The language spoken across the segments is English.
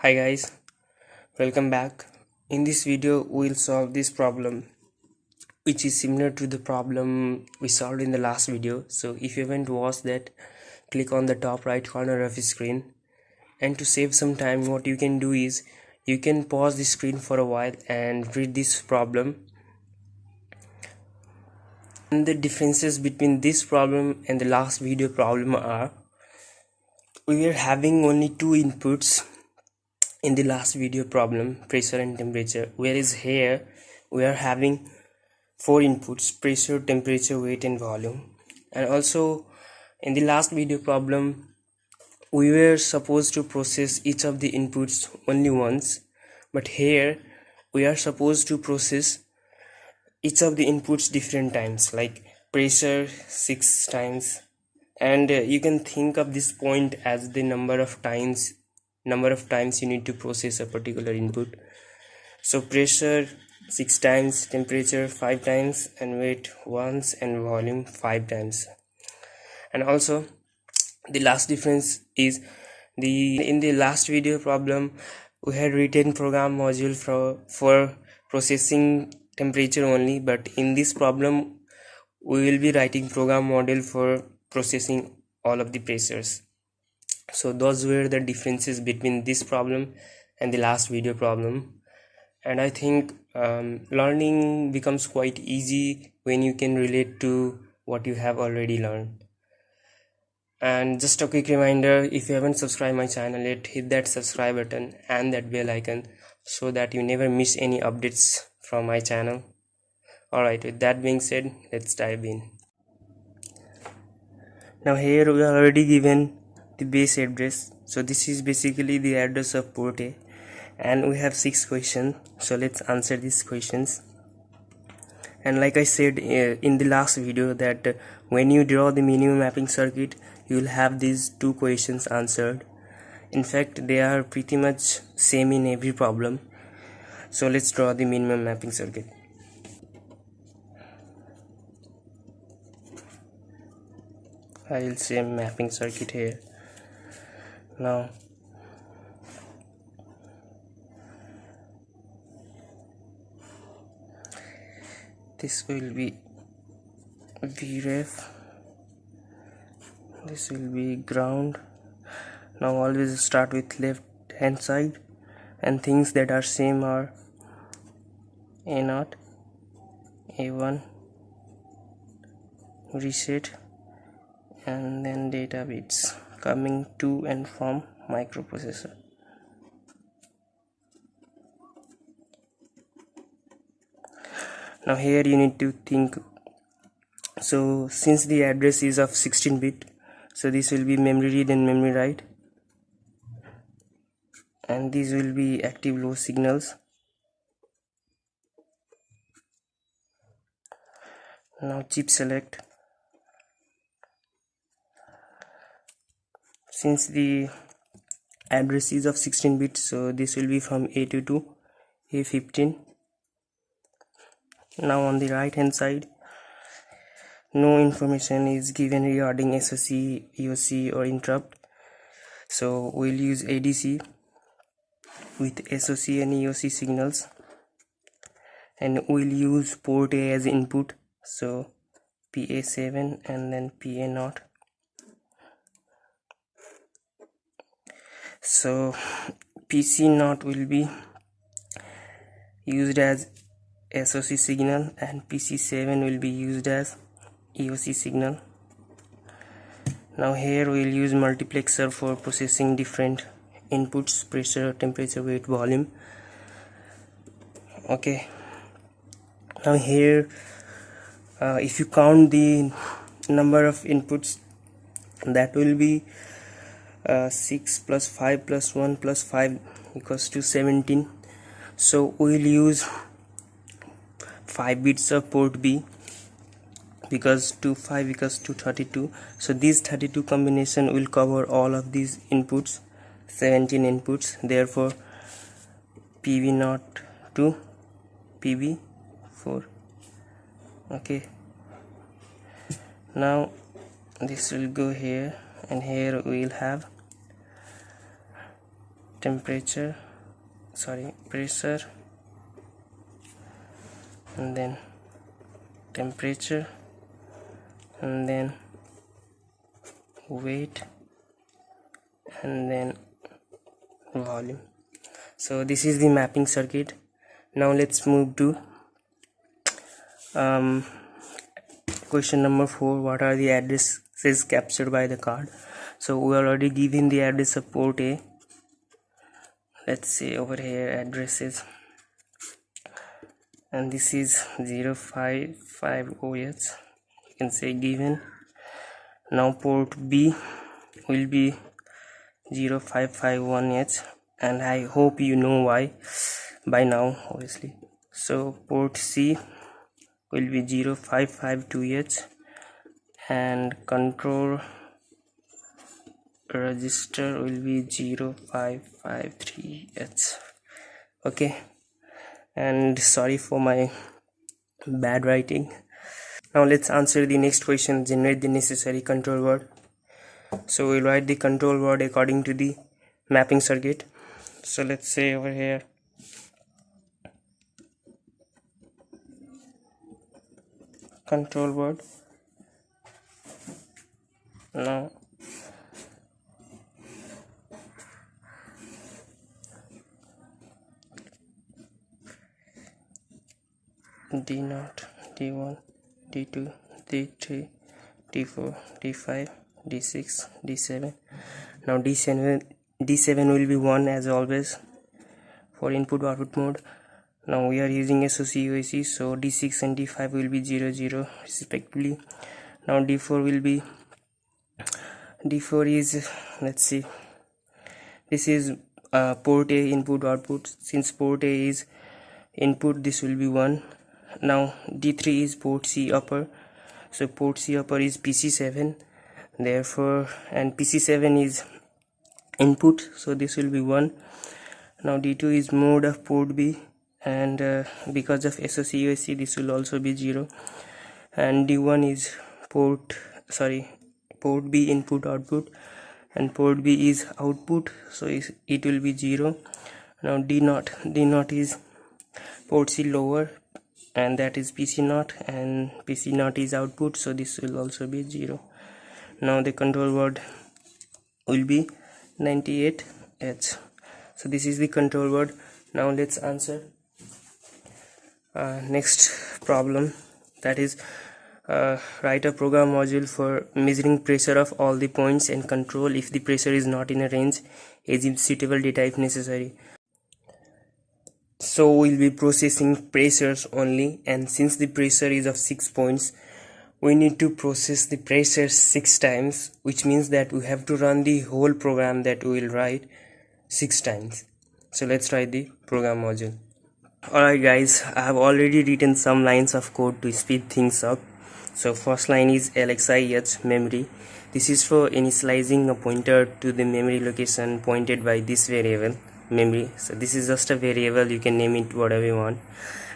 Hi guys, welcome back. In this video we'll solve this problem which is similar to the problem we solved in the last video. So if you haven't watched that, click on the top right corner of the screen, and to save some time what you can do is you can pause the screen for a while and read this problem. And the differences between this problem and the last video problem are we were having only two inputs in the last video problem, pressure and temperature, whereas here we are having four inputs: pressure, temperature, weight and volume. And also in the last video problem we were supposed to process each of the inputs only once, but here we are supposed to process each of the inputs different times, like pressure 6 times. And you can think of this point as the number of times you need to process a particular input. So pressure 6 times, temperature 5 times, and weight once, and volume 5 times. And also the last difference is in the last video problem we had written program module for processing temperature only, but in this problem we will be writing program module for processing all of the pressures. So those were the differences between this problem and the last video problem. And I think learning becomes quite easy when you can relate to what you have already learned. And just a quick reminder, if you haven't subscribed my channel yet, hit that subscribe button and that bell icon so that you never miss any updates from my channel. Alright, with that being said, let's dive in. Now here we are already given the base address. So this is basically the address of port A, and we have 6 questions. So let's answer these questions. And like I said in the last video that when you draw the minimum mapping circuit, you will have these 2 questions answered. In fact, they are pretty much same in every problem. So let's draw the minimum mapping circuit. I will say mapping circuit here. Now this will be Vref, this will be ground. Now always start with left hand side, and things that are same are A0, A1, reset, and then data bits coming to and from microprocessor. Now here you need to think, so since the address is of 16-bit, so this will be memory read and memory write, and these will be active low signals. Now chip select, since the address is of 16-bit, so this will be from A2 to A15. Now on the right hand side, no information is given regarding SOC, EOC or interrupt, so we'll use ADC with SOC and EOC signals, and we'll use port A as input, so PA7 and then PA0. So PC0 will be used as SOC signal and PC7 will be used as EOC signal. Now here we'll use multiplexer for processing different inputs: pressure, temperature, weight, volume. Okay, now here if you count the number of inputs, that will be 6 plus 5 plus 1 plus 5 equals to 17. So we'll use 5 bits of port B, because 2 5 equals to 32. So these 32 combination will cover all of these inputs, 17 inputs. Therefore PV0 to PV4. Okay, now this will go here, and here we will have temperature, pressure, and then temperature, and then weight, and then volume. So this is the mapping circuit. Now let's move to question number 4. What are the addresses captured by the card? So we already given the address of port A. Let's say over here addresses, and this is 055OH, you can say given. Now port B will be 0551H, and I hope you know why by now, obviously. So port C will be 0552H, and control register will be 0553H. Okay, and sorry for my bad writing. Now let's answer the next question. Generate the necessary control word. So we'll write the control word according to the mapping circuit. So let's say over here control word. Now D0, D1, D2, D3, D4, D5, D6, D7. Now D7 will be 1 as always for input output mode. Now we are using SOC UAC, so D6 and D5 will be 0 0 respectively. Now D4 is, let's see, this is port A input output. Since port A is input, this will be 1. Now D3 is port C upper, so port C upper is PC7, therefore, and PC7 is input, so this will be 1. Now D2 is mode of port B, and because of SOC UAC this will also be 0. And D1 is port B input output, and port B is output, so it will be 0. Now D0 is port C lower, and that is PC0, and PC0 is output, so this will also be 0. Now the control word will be 98H. So this is the control word. Now let's answer next problem, that is write a program module for measuring pressure of all the points and control if the pressure is not in a range, assume suitable data if necessary. So we'll be processing pressures only, and since the pressure is of 6 points, we need to process the pressure 6 times, which means that we have to run the whole program that we will write 6 times. So let's write the program module. Alright guys, I have already written some lines of code to speed things up. So first line is LXIH memory. This is for initializing a pointer to the memory location pointed by this variable memory. So this is just a variable, you can name it whatever you want,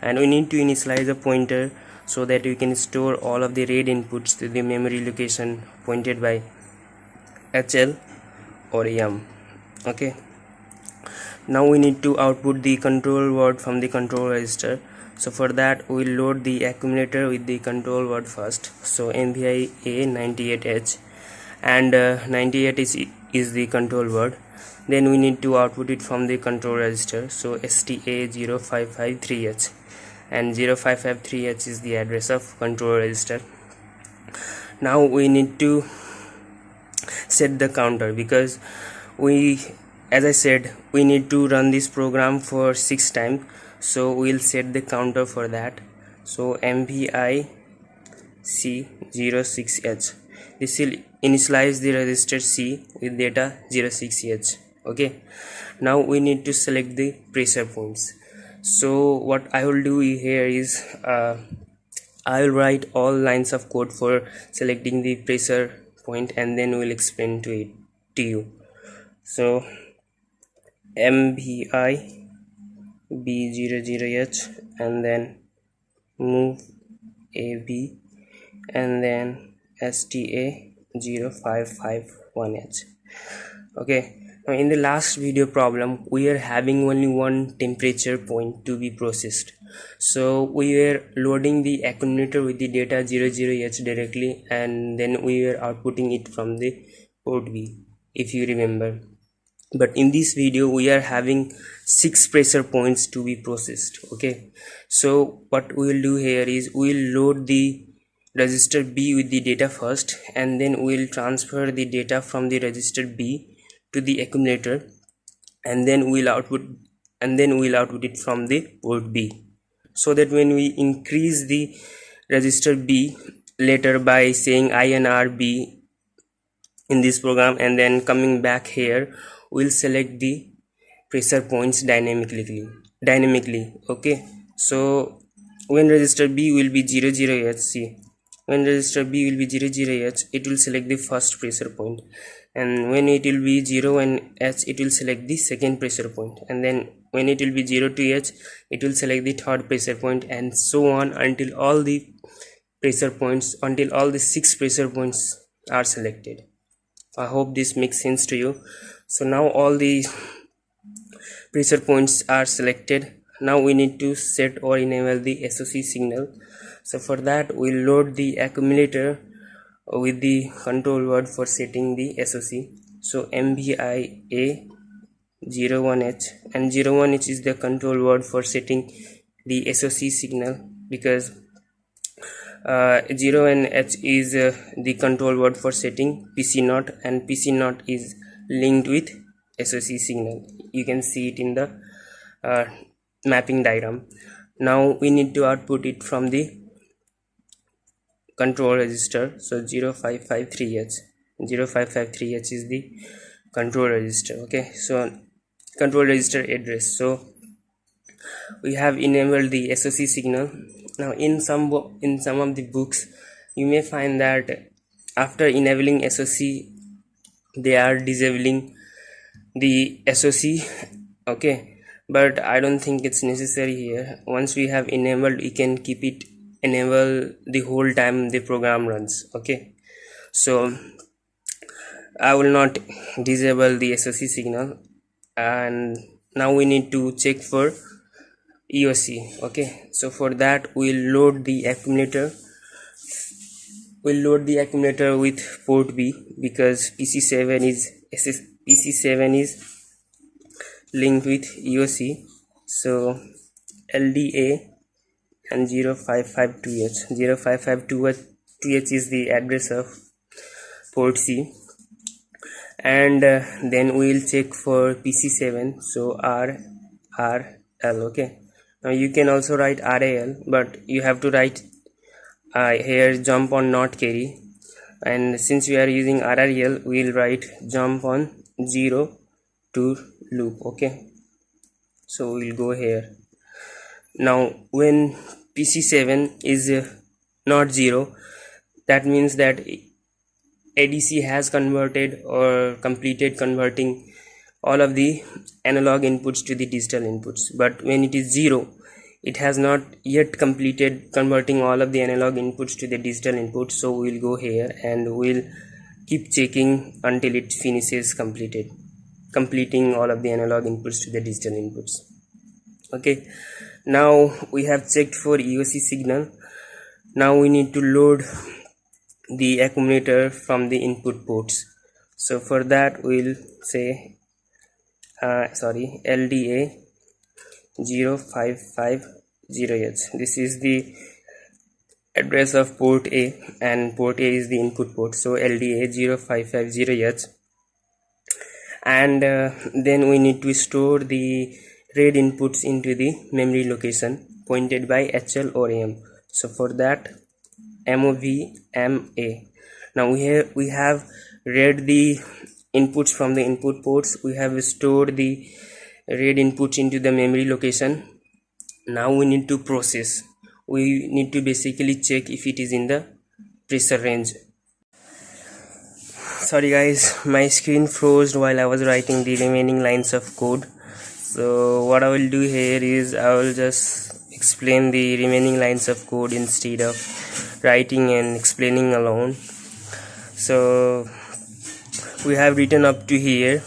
and we need to initialize a pointer so that we can store all of the read inputs to the memory location pointed by HL or M. Okay, now we need to output the control word from the control register. So for that we will load the accumulator with the control word first. So MVI A 98H, and 98 is the control word. Then we need to output it from the control register. So STA 0553H, and 0553H is the address of control register. Now we need to set the counter, because as I said, we need to run this program for 6 times, so we'll set the counter for that. So MVI C06H, this will initialize the register C with data 06H. Okay, now we need to select the pressure points. So what I will do here is I will write all lines of code for selecting the pressure point, and then we'll explain to you. So MVI B00H, and then move AB, and then STA 0551H. Okay, Now in the last video problem we are having only one temperature point to be processed, so we were loading the accumulator with the data 00H directly, and then we were outputting it from the port B, if you remember. But in this video we are having 6 pressure points to be processed. Okay, so what we will do here is we will load the register B with the data first, and then we will transfer the data from the register B to the accumulator, and then we'll output it from the port B, so that when we increase the register B later by saying INRB in this program and then coming back here, we'll select the pressure points dynamically. Okay, so when register B will be 00H, see, when register B will be 00H, it will select the first pressure point, and when it will be 0 and H, it will select the second pressure point, and then when it will be 0 to H, it will select the third pressure point, and so on until all the 6 pressure points are selected. I hope this makes sense to you. So now all the pressure points are selected. Now we need to set or enable the SOC signal. So for that we'll load the accumulator with the control word for setting the SOC. So MVIA 01H, and 01H is the control word for setting the SOC signal, because 0 and H is the control word for setting PC0, and PC0 is linked with SOC signal. You can see it in the mapping diagram. Now we need to output it from the control register. So 0553H is the control register. Okay, so control register address. So we have enabled the SOC signal. Now in some of the books you may find that after enabling SOC they are disabling the SOC. Okay, but I don't think it's necessary here. Once we have enabled, we can keep it enable the whole time the program runs. Okay, so I will not disable the SOC signal, and now we need to check for EOC. Okay, so for that we'll load the accumulator with port B, because PC7 is linked with EOC. So LDA and 0552H is the address of port C, and then we'll check for PC7. So RL. Okay, now you can also write RAL, but you have to write here jump on not carry, and since we are using RRL, we'll write jump on 0 to loop. Okay, so we'll go here. Now when PC7 is not 0, that means that ADC has converted or completed converting all of the analog inputs to the digital inputs. But when it is 0, it has not yet completed converting all of the analog inputs to the digital inputs. So we'll go here and we'll keep checking until it finishes completing all of the analog inputs to the digital inputs. Okay, now we have checked for EOC signal. Now we need to load the accumulator from the input ports. So for that we'll say LDA 0550H. This is the address of port A, and port A is the input port. So LDA 0550H, and then we need to store the read inputs into the memory location pointed by HL or AM. So for that MOV MA. Now we have read the inputs from the input ports. We have stored the read inputs into the memory location. Now we need to process. We need to basically check if it is in the pressure range. Sorry guys, my screen froze while I was writing the remaining lines of code. So what I will do here is I will just explain the remaining lines of code instead of writing and explaining alone. So we have written up to here.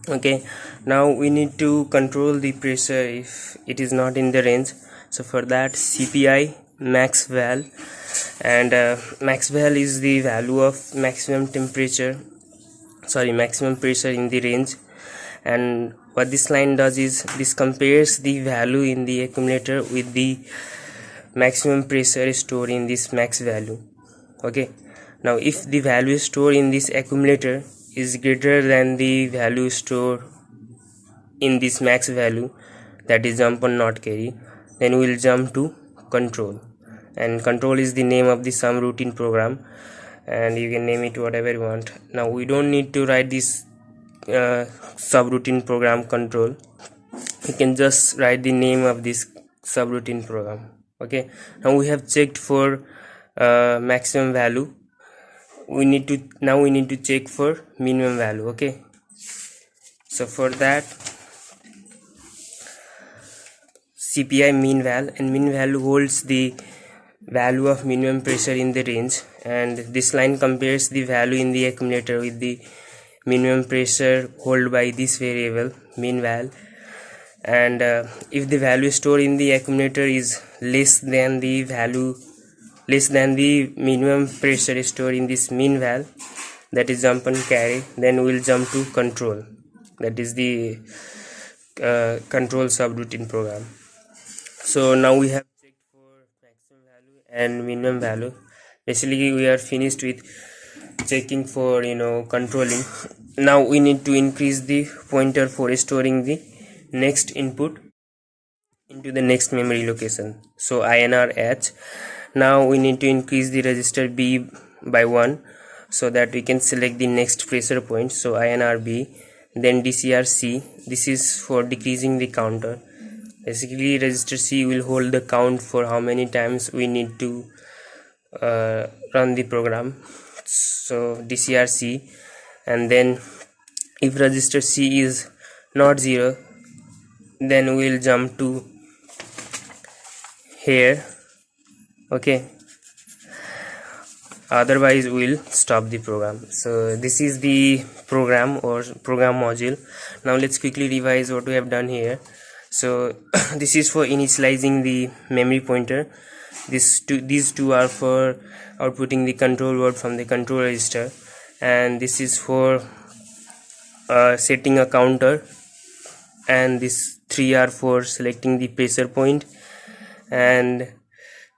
Okay, now we need to control the pressure if it is not in the range. So for that, CPI max val, and max val is the value of maximum maximum pressure in the range. And what this line does is this compares the value in the accumulator with the maximum pressure stored in this max value. Okay, now if the value stored in this accumulator is greater than the value stored in this max value, that is jump on not carry, then we will jump to control. And control is the name of the sum routine program, and you can name it whatever you want. Now we don't need to write this subroutine program control. You can just write the name of this subroutine program. Okay, now we have checked for maximum value. We need to check for minimum value. Okay, so for that, CPI mean val, and mean value holds the value of minimum pressure in the range, and this line compares the value in the accumulator with the minimum pressure held by this variable mean val. And if the value stored in the accumulator is less than the minimum pressure stored in this mean val, that is jump and carry, then we'll jump to control. That is the control subroutine program. So now we have checked for maximum value and minimum value. Basically we are finished with checking for controlling. Now we need to increase the pointer for storing the next input into the next memory location. So INR H. Now we need to increase the register B by 1 so that we can select the next pressure point. So INR B, then DCR C. This is for decreasing the counter. Basically register C will hold the count for how many times we need to run the program. So DCR C, and then if register C is not 0, then we'll jump to here. Okay, otherwise we'll stop the program. So this is the program or program module. Now let's quickly revise what we have done here. So this is for initializing the memory pointer. These two are for outputting the control word from the control register, and this is for setting a counter, and these 3 are for selecting the pressure point, and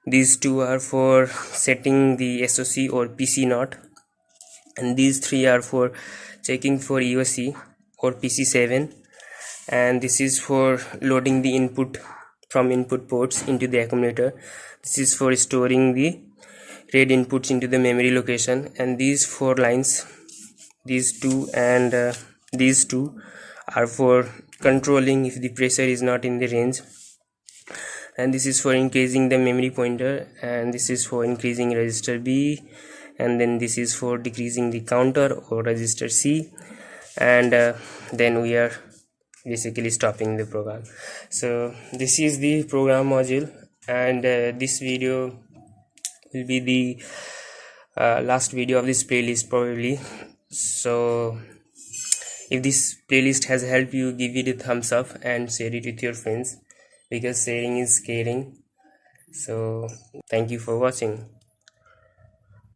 these 2 are for setting the SOC or PC not, and these 3 are for checking for EOC or PC7, and this is for loading the input from input ports into the accumulator. This is for storing the read inputs into the memory location, and these 4 lines, these 2 and these 2, are for controlling if the pressure is not in the range, and this is for increasing the memory pointer, and this is for increasing register B, and then this is for decreasing the counter or register C, and then we are basically stopping the program. So this is the program module, and this video will be the last video of this playlist probably. So if this playlist has helped you, give it a thumbs up and share it with your friends, because sharing is caring. So thank you for watching.